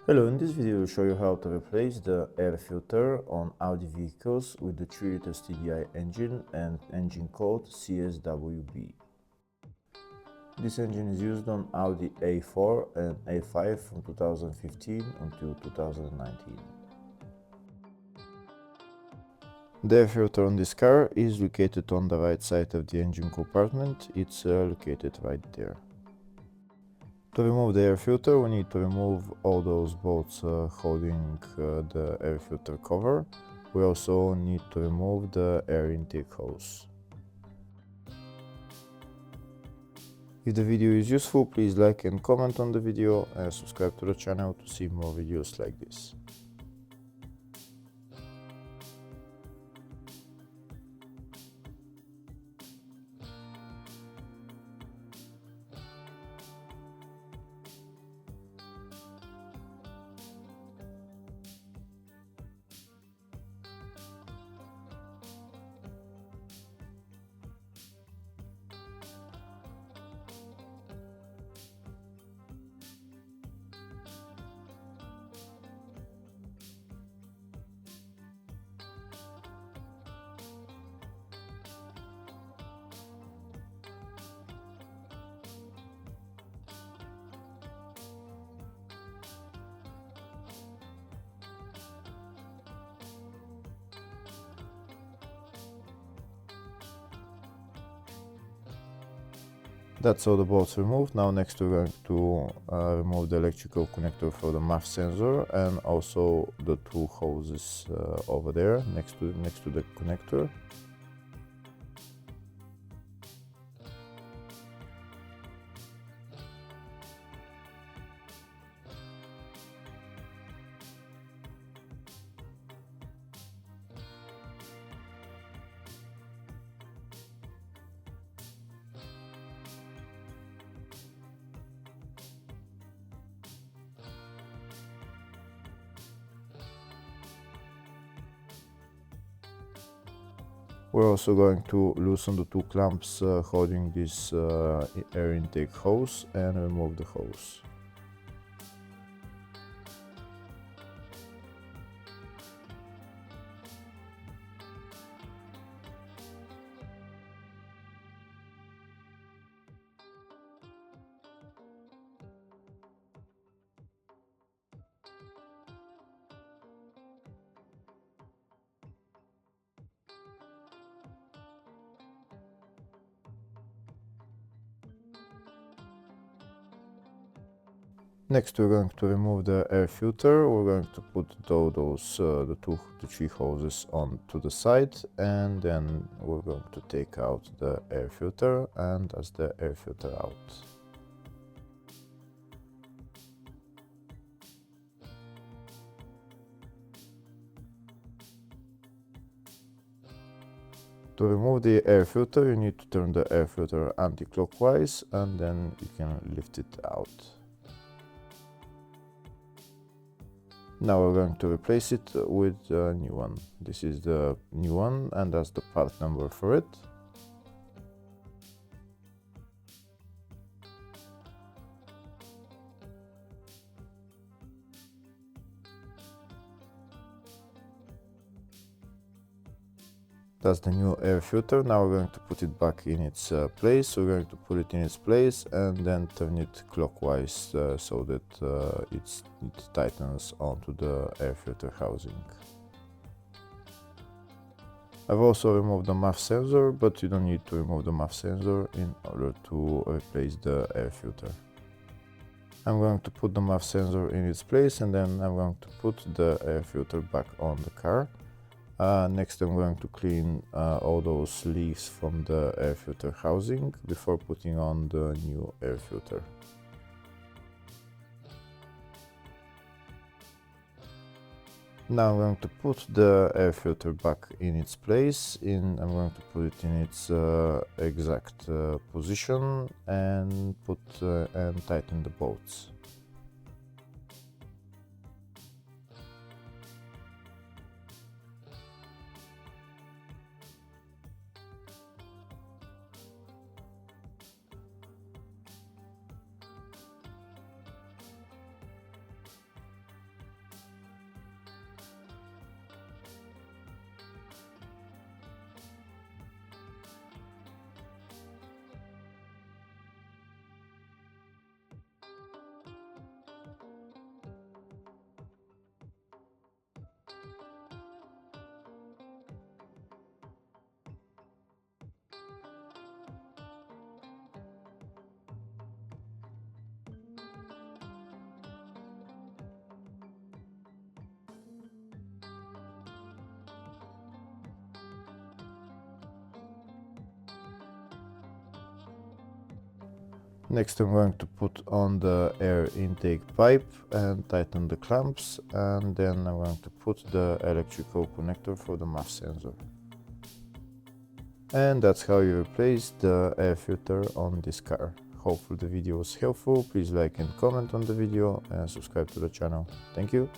Hello, in this video I'll show you how to replace the air filter on Audi vehicles with the 3-liter TDI engine and engine code CSWB. This engine is used on Audi A4 and A5 from 2015 until 2019. The air filter on this car is located on the right side of the engine compartment. It's located right there. To remove the air filter, we need to remove all those bolts holding the air filter cover. We also need to remove the air intake hose. If the video is useful, please like and comment on the video and subscribe to the channel to see more videos like this. That's all the bolts removed. Now next we're going to remove the electrical connector for the MAF sensor and also the two hoses over there next to the connector. We're also going to loosen the two clamps holding this air intake hose and remove the hose. Next we're going to remove the air filter. We're going to put the three hoses on to the side, and then we're going to take out the air filter and that's the air filter out. To remove the air filter, you need to turn the air filter anti-clockwise and then you can lift it out. Now we're going to replace it with a new one. This is the new one and that's the part number for it. That's the new air filter. Now we're going to put it back in its place. We're going to put it in its place and then turn it clockwise so that it tightens onto the air filter housing. I've also removed the MAF sensor, but you don't need to remove the MAF sensor in order to replace the air filter. I'm going to put the MAF sensor in its place and then I'm going to put the air filter back on the car. Next I'm going to clean all those leaves from the air filter housing before putting on the new air filter. Now I'm going to put the air filter back in its place. I'm going to put it in its exact position and tighten the bolts. Next I'm going to put on the air intake pipe and tighten the clamps, and then I'm going to put the electrical connector for the MAF sensor. And that's how you replace the air filter on this car. Hopefully the video was helpful. Please like and comment on the video and subscribe to the channel. Thank you.